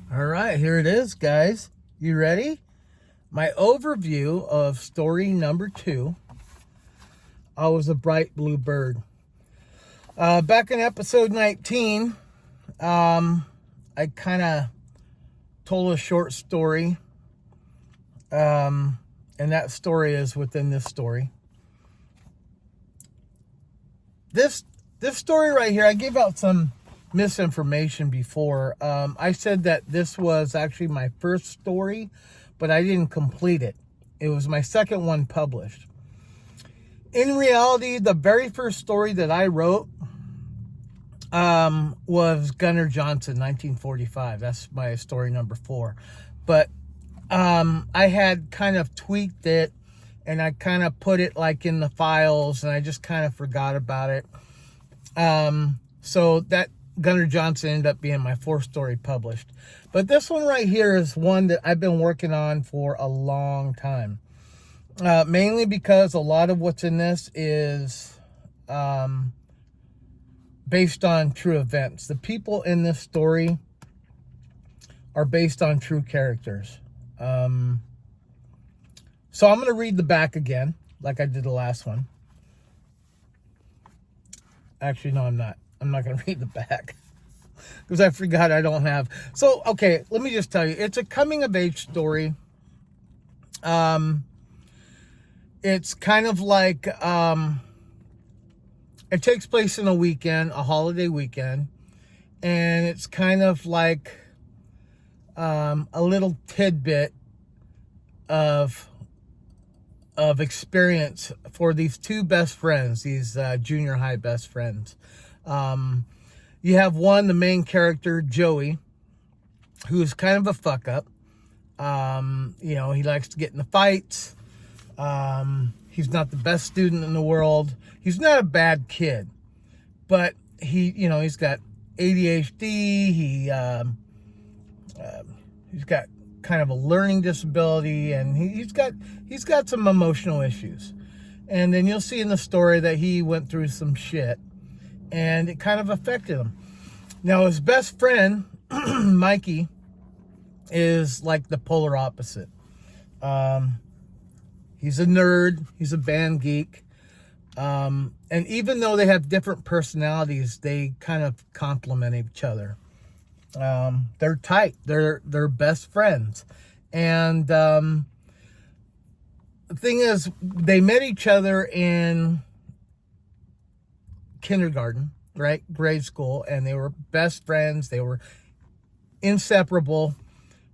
All right, here it is, guys. You ready? My overview of story number 2. I was a bright blue bird. Back in episode 19, I kind of told a short story. And that story is within this story. This story right here, I gave out some misinformation before. I said that this was actually my first story, but I didn't complete it. It was my second one published. In reality, the very first story that I wrote was Gunnar Johnson, 1945. That's my story number 4. But I had kind of tweaked it, and I kind of put it like in the files, and I just kind of forgot about it. So that Gunnar Johnson ended up being my 4th story published. But this one right here is one that I've been working on for a long time. Mainly because a lot of what's in this is based on true events. The people in this story are based on true characters. So I'm going to read the back again, like I did the last one. Actually, no, I'm not. I'm not going to read the back because I forgot I don't have. So, okay, let me just tell you. It's a coming-of-age story. It's kind of like, it takes place in a weekend, a holiday weekend. And it's kind of like a little tidbit of experience for these 2 best friends, these junior high best friends. You have one, the main character, Joey, who's kind of a fuck up. He likes to get in the fights. He's not the best student in the world. He's not a bad kid, but he's got ADHD. He's got kind of a learning disability, and he's got some emotional issues. And then you'll see in the story that he went through some shit, and it kind of affected him. Now, his best friend, Mikey, is like the polar opposite. He's a nerd. He's a band geek. And even though they have different personalities, they kind of complement each other. They're tight. They're best friends. And the thing is, they met each other in kindergarten, right? Grade school. And they were best friends. They were inseparable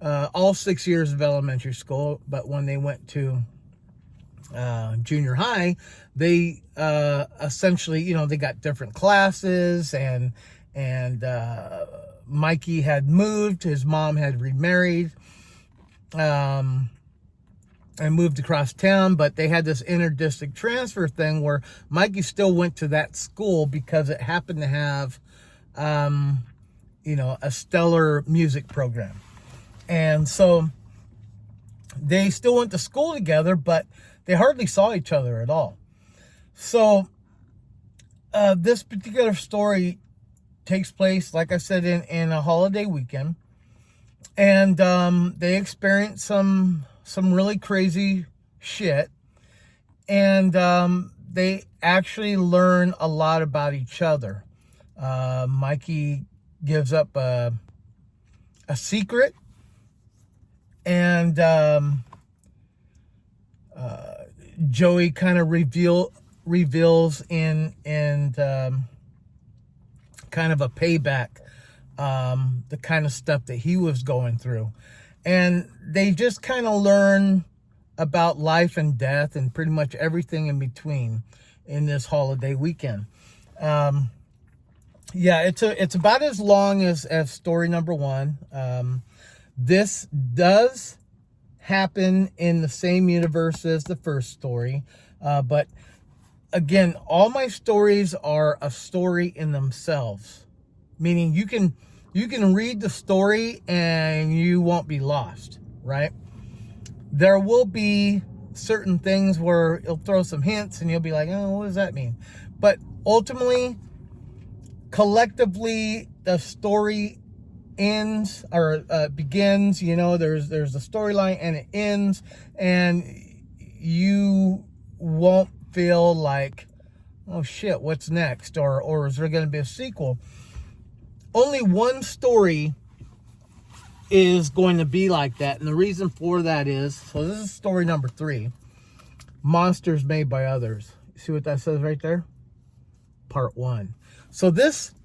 all 6 years of elementary school. But when they went to junior high, they essentially, they got different classes, and Mikey had moved. His mom had remarried and moved across town, but they had this inter-district transfer thing where Mikey still went to that school because it happened to have a stellar music program. And so they still went to school together, but they hardly saw each other at all. So this particular story takes place, like I said, in a holiday weekend. And they experience some really crazy shit. And they actually learn a lot about each other. Mikey gives up a secret. And Joey kind of reveals in kind of a payback the kind of stuff that he was going through. And they just kind of learn about life and death and pretty much everything in between in this holiday weekend. It's about as long as story number 1. This does happen in the same universe as the first story, but again, all my stories are a story in themselves, meaning you can read the story and you won't be lost, right? There will be certain things where it'll throw some hints and you'll be like, oh, what does that mean? But ultimately, collectively, the story ends or begins, you know, there's the storyline and it ends, and you won't feel like, oh shit, what's next, or is there going to be a sequel? Only one story is going to be like that, and the reason for that is, so this is story number 3, Monsters Made by Others. See what that says right there? Part 1. So this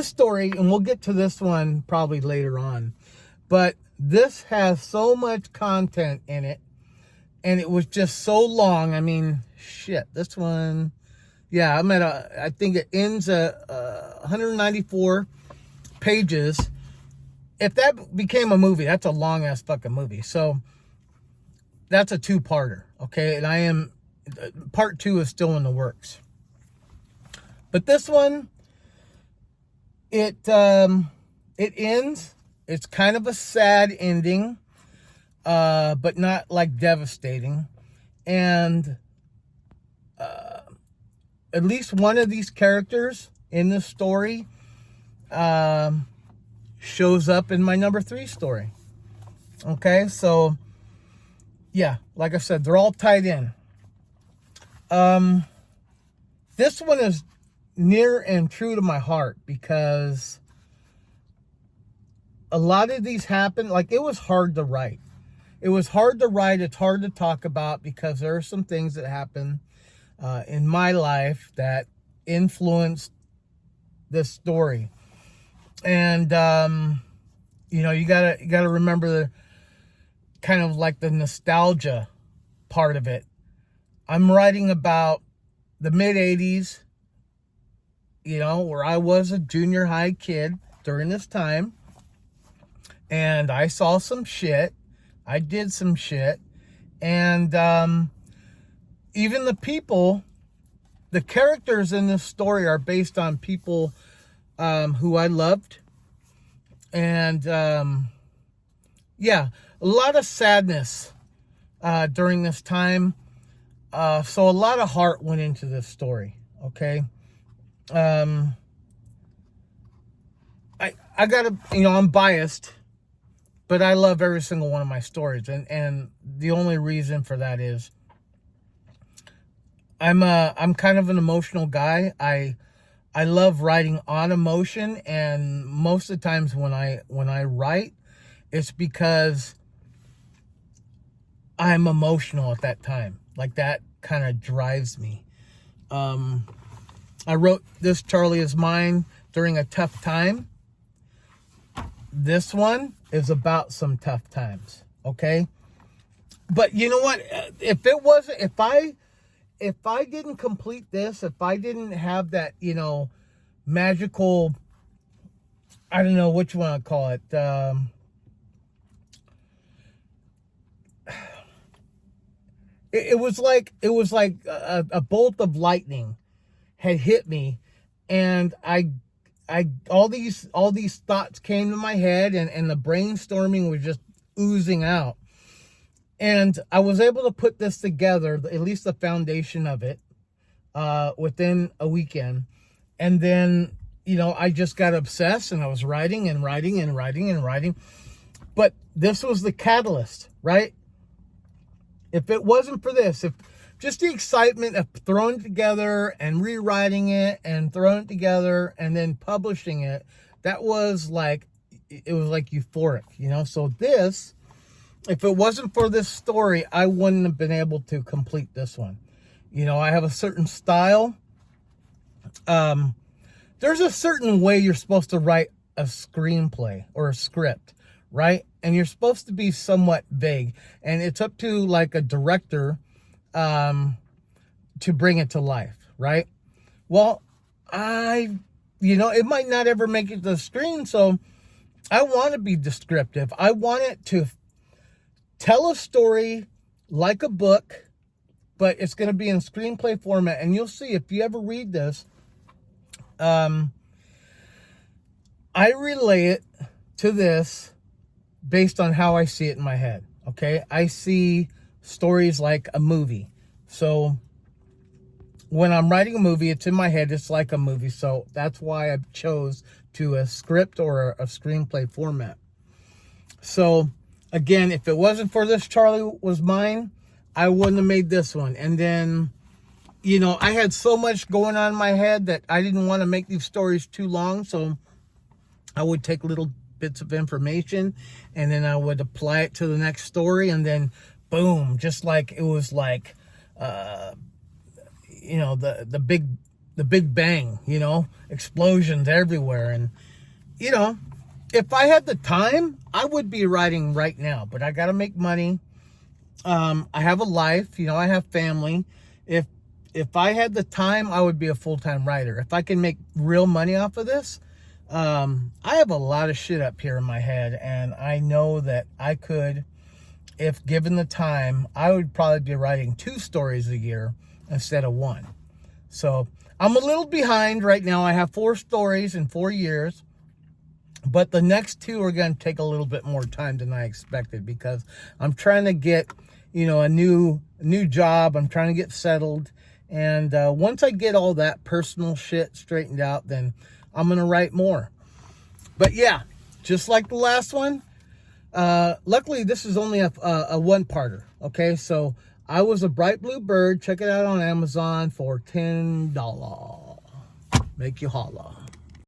story, and we'll get to this one probably later on, but this has so much content in it, and it was just so long. I mean, shit, this one, yeah, I think it ends at 194 pages. If that became a movie, that's a long ass fucking movie. So that's a 2-parter, okay? And part 2 is still in the works. But this one, it ends. It's kind of a sad ending, but not like devastating. And at least one of these characters in this story shows up in my number 3 story. Okay, so yeah, like I said, they're all tied in. This one is near and true to my heart because a lot of these happened, like it was hard to write. It was hard to write, it's hard to talk about because there are some things that happen in my life that influenced this story. And you know, you gotta remember the kind of like the nostalgia part of it. I'm writing about the mid-80s, you know, where I was a junior high kid during this time, and I saw some shit, I did some shit, and even the characters in this story are based on people who I loved. And yeah, a lot of sadness during this time. So a lot of heart went into this story, okay? I gotta, you know, I'm biased, but I love every single one of my stories. And the only reason for that is I'm kind of an emotional guy. I love writing on emotion, and most of the times when I write, it's because I'm emotional at that time. Like that kind of drives me. I wrote This Charlie Is Mine during a tough time. This one is about some tough times, okay? But you know what? If I didn't complete this, if I didn't have that, you know, magical, I don't know what you want to call it, it was like a bolt of lightning had hit me, and all these thoughts came to my head, and the brainstorming was just oozing out. And I was able to put this together, at least the foundation of it, within a weekend. And then, you know, I just got obsessed, and I was writing and writing and writing and writing. But this was the catalyst, right? If it wasn't for this, if just the excitement of throwing it together and rewriting it and throwing it together and then publishing it, that was like, it was like euphoric, you know? So this, if it wasn't for this story, I wouldn't have been able to complete this one. You know, I have a certain style. There's a certain way you're supposed to write a screenplay or a script, right? And you're supposed to be somewhat vague. And it's up to like a director to bring it to life, right? Well, you know, it might not ever make it to the screen, so I want to be descriptive. I want it to tell a story like a book, but it's going to be in screenplay format. And you'll see, if you ever read this, I relay it to this based on how I see it in my head, okay? I see stories like a movie. So when I'm writing a movie, it's in my head, it's like a movie. So that's why I chose to a script or a screenplay format. So again, if it wasn't for This Charlie Was Mine, I wouldn't have made this one. And then, you know, I had so much going on in my head that I didn't want to make these stories too long. So I would take little bits of information and then I would apply it to the next story. And then boom, just like it was like, you know, the big bang, you know, explosions everywhere. And, you know, if I had the time, I would be writing right now, but I got to make money. I have a life, you know, I have family. If I had the time, I would be a full-time writer. If I can make real money off of this, I have a lot of shit up here in my head, and I know that I could, if given the time, I would probably be writing 2 stories a year instead of 1. So I'm a little behind right now. I have 4 stories in 4 years, but the next 2 are going to take a little bit more time than I expected because I'm trying to get, you know, a new job. I'm trying to get settled. And once I get all that personal shit straightened out, then I'm going to write more. But yeah, just like the last one, luckily this is only a one-parter. Okay, so I Was a Bright Blue Bird. Check it out on Amazon for $10. Make you holla.